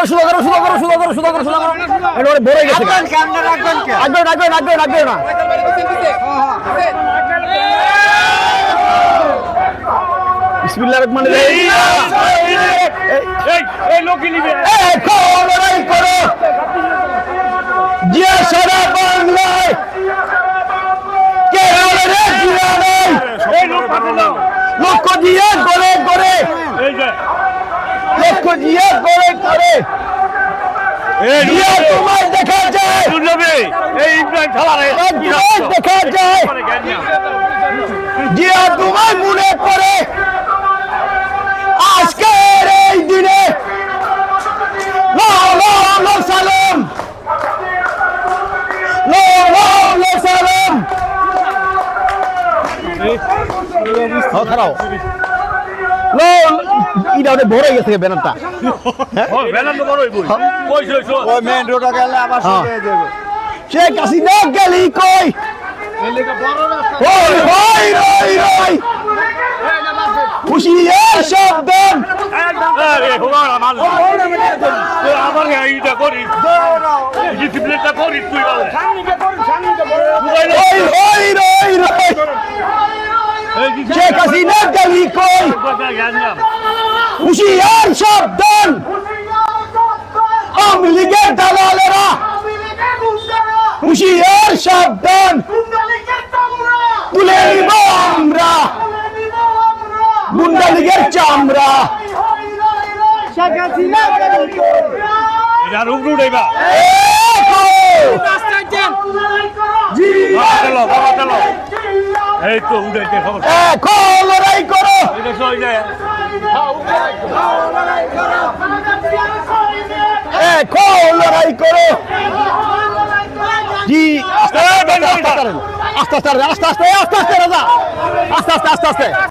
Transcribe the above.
শুধু করো এটা ভরে গেছে রাখবে না বিসমিল্লাহির রহমানির রহিম এই লোকই নিবে লড়াই করো জিয়া সারা বাংলায় কে রে জিয়া নাই এই লোক পাঠাও লক্ষ্য দিয়ে করে এই যে লক্ষ্য দিয়ে করে এই জিয়া তোমায় দেখা যায় শুনবে এই ইব্রাহিম খেলারে দেখা যায় জিয়া তোমায় মনে করে আজকের এই দিনে সালাম সালাম খারাপ এটা অনেক বড় হয়ে গেছে ব্যানারটা শেখ হাসিনা গেলি কই হুশিয়ার শব্দ শেখ হাসিনা গেলি কই হুশিয়ার শব্দ আওয়ামী লীগের দালালেরা হুশিয়ার শব্দ তুলে নিব আমরা গুন্ডা লীগের চামড়া এই তো উঠাইতে লড়াই করো লড়াই করো জি আস্তে আস্তে রাজা আস্তে আস্তে